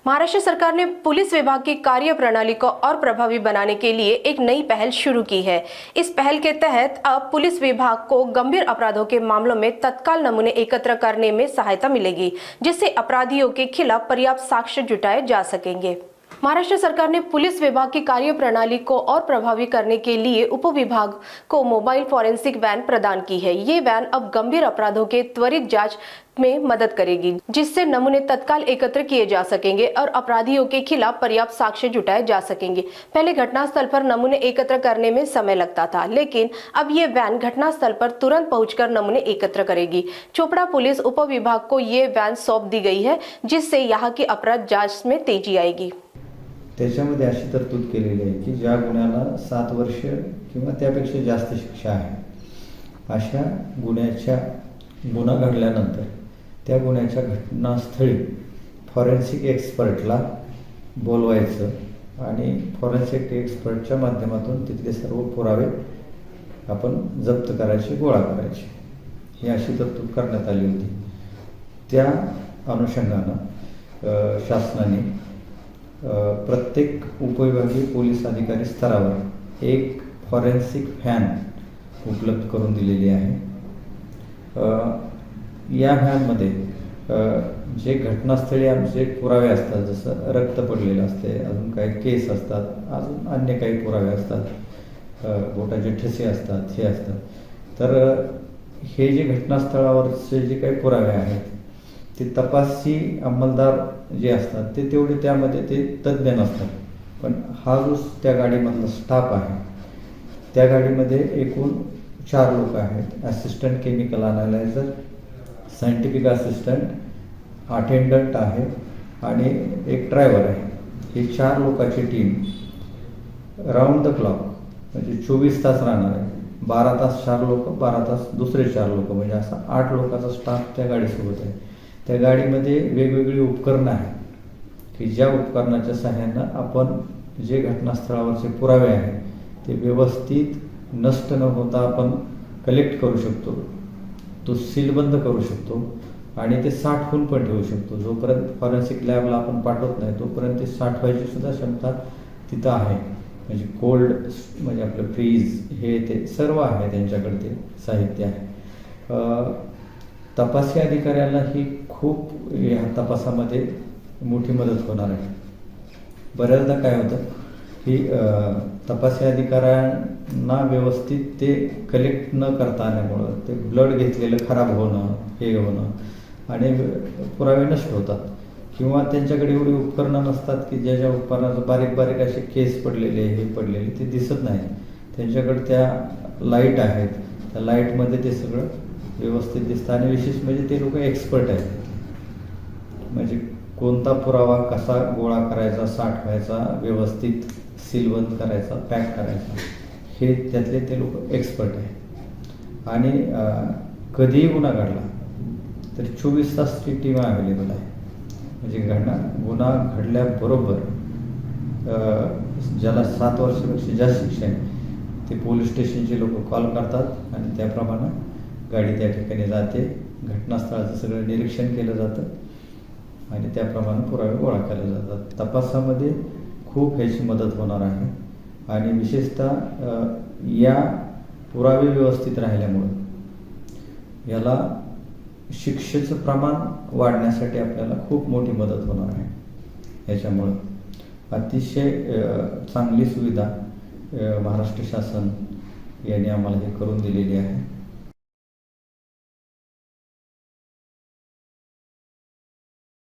महाराष्ट्र सरकार ने पुलिस विभाग की कार्य प्रणाली को और प्रभावी बनाने के लिए एक नई पहल शुरू की है। इस पहल के तहत अब पुलिस विभाग को गंभीर अपराधों के मामलों में तत्काल नमूने एकत्र करने में सहायता मिलेगी, जिससे अपराधियों के खिलाफ पर्याप्त साक्ष्य जुटाए जा सकेंगे। महाराष्ट्र सरकार ने पुलिस विभाग की कार्य प्रणाली को और प्रभावी करने के लिए उप विभाग को मोबाइल फॉरेंसिक वैन प्रदान की है। ये वैन अब गंभीर अपराधों के त्वरित जांच में मदद करेगी, जिससे नमूने तत्काल एकत्र किए जा सकेंगे और अपराधियों के खिलाफ पर्याप्त साक्ष्य जुटाए जा सकेंगे। पहले घटनास्थल पर नमूने एकत्र करने में समय लगता था, लेकिन अब ये वैन घटनास्थल पर तुरंत पहुंचकर नमूने एकत्र करेगी। चोपड़ा पुलिस उप विभाग को ये वैन सौंप दी गई है, जिससे यहाँ की अपराध जांच में तेजी आएगी। त्याच्यामध्ये अशी तरतूद केलेली आहे की ज्या गुन्ह्याला 7 वर्ष किंवा त्यापेक्षा जास्त शिक्षा आहे, अशा गुन्हा घडल्यानंतर त्या गुन्ह्याच्या घटनास्थळी फॉरेन्सिक एक्सपर्टला बोलवायचं आणि फॉरेन्सिक एक्सपर्टच्या माध्यमातून तिथले सर्व पुरावे आपण जप्त करायचे, गोळा करायचे, ही अशी तरतूद करण्यात आली होती। त्या अनुषंगानं शासनाने प्रत्येक उपविभागीय पोलीस अधिकारी स्तरावर एक फॉरेन्सिक व्हॅन उपलब्ध करून दिलेली आहे। या व्हॅनमध्ये जे घटनास्थळी आमचे पुरावे असतात, जसं रक्त पडलेलं असते, अजून काही केस असतात, अजून अन्य काही पुरावे असतात, बोटाचे ठसे असतात, हे असतात, तर हे जे घटनास्थळावरचे जे काही पुरावे आहेत ते तपासी अंमलदार जे असतात ते तेवढे त्यामध्ये ते तज्ज्ञ नसतात। पण हा जो त्या गाडीमधला स्टाफ आहे, त्या गाडीमध्ये एकूण 4 लोक आहेत। Assistant chemical analyser, scientific assistant, attendant आहे आणि एक ड्रायव्हर आहे। ही 4 लोकांची टीम राऊंड द क्लॉक म्हणजे 24 तास राहणार आहे। 12 तास 4 लोक, 12 तास दुसरे 4 लोक, म्हणजे असा 8 लोकांचा स्टाफ त्या गाडीसोबत आहे। त्या गाडीमध्ये वेगवेगळी उपकरणं आहेत की ज्या उपकरणाच्या सहाय्यानं आपण जे घटनास्थळावरचे पुरावे आहेत ते व्यवस्थित नष्ट न होता आपण कलेक्ट करू शकतो, तो सीलबंद करू शकतो आणि ते साठवून पण ठेवू शकतो। जोपर्यंत फॉरेन्सिक लॅबला आपण पाठवत नाही तोपर्यंत ते साठवायची सुद्धा क्षमता तिथं आहे। म्हणजे कोल्ड म्हणजे आपलं फ्रीज, हे ते सर्व आहे त्यांच्याकडे, ते साहित्य आहे। तपासी अधिकाऱ्याला ही खूप या तपासामध्ये मोठी मदत होणार आहे। बऱ्याचदा काय होतं की तपासी अधिकाऱ्यांना व्यवस्थित ते कलेक्ट न करता आल्यामुळं ते ब्लड घेतलेलं खराब होणं, हे होणं आणि पुरावे नष्ट होतात, किंवा त्यांच्याकडे एवढी उपकरणं नसतात की ज्याच्या उपकरणाचं बारीक बारीक असे केस पडलेले, हे पडलेले ते दिसत नाही। त्यांच्याकडे त्या लाईट आहेत, त्या लाईटमध्ये ते सगळं व्यवस्थित दिसतं आणि विशेष म्हणजे ते लोक एक्सपर्ट आहेत। म्हणजे कोणता पुरावा कसा गोळा करायचा, साठवायचा, व्यवस्थित सीलबंद करायचा, पॅक करायचा, हे त्यातले ते लोक एक्सपर्ट आहेत। आणि कधीही गुन्हा घडला तर 24 तासची टीम अवेलेबल आहे। म्हणजे गुन्हा घडल्याबरोबर ज्याला 7 वर्षापेक्षा जास्त शिक्षा आहे ते पोलीस स्टेशनचे लोक कॉल करतात आणि त्याप्रमाणे गाडी त्या ठिकाणी जाते, घटनास्थळाचं सगळं निरीक्षण केलं जातं आणि त्याप्रमाणे पुरावे गोळा केले जातात। तपासामध्ये खूप ह्याची मदत होणार आहे आणि विशेषतः या पुरावे व्यवस्थित राहिल्यामुळे याला शिक्षेचं प्रमाण वाढण्यासाठी आपल्याला खूप मोठी मदत होणार आहे। याच्यामुळं अतिशय चांगली सुविधा महाराष्ट्र शासन यांनी आम्हाला हे करून दिलेली आहे।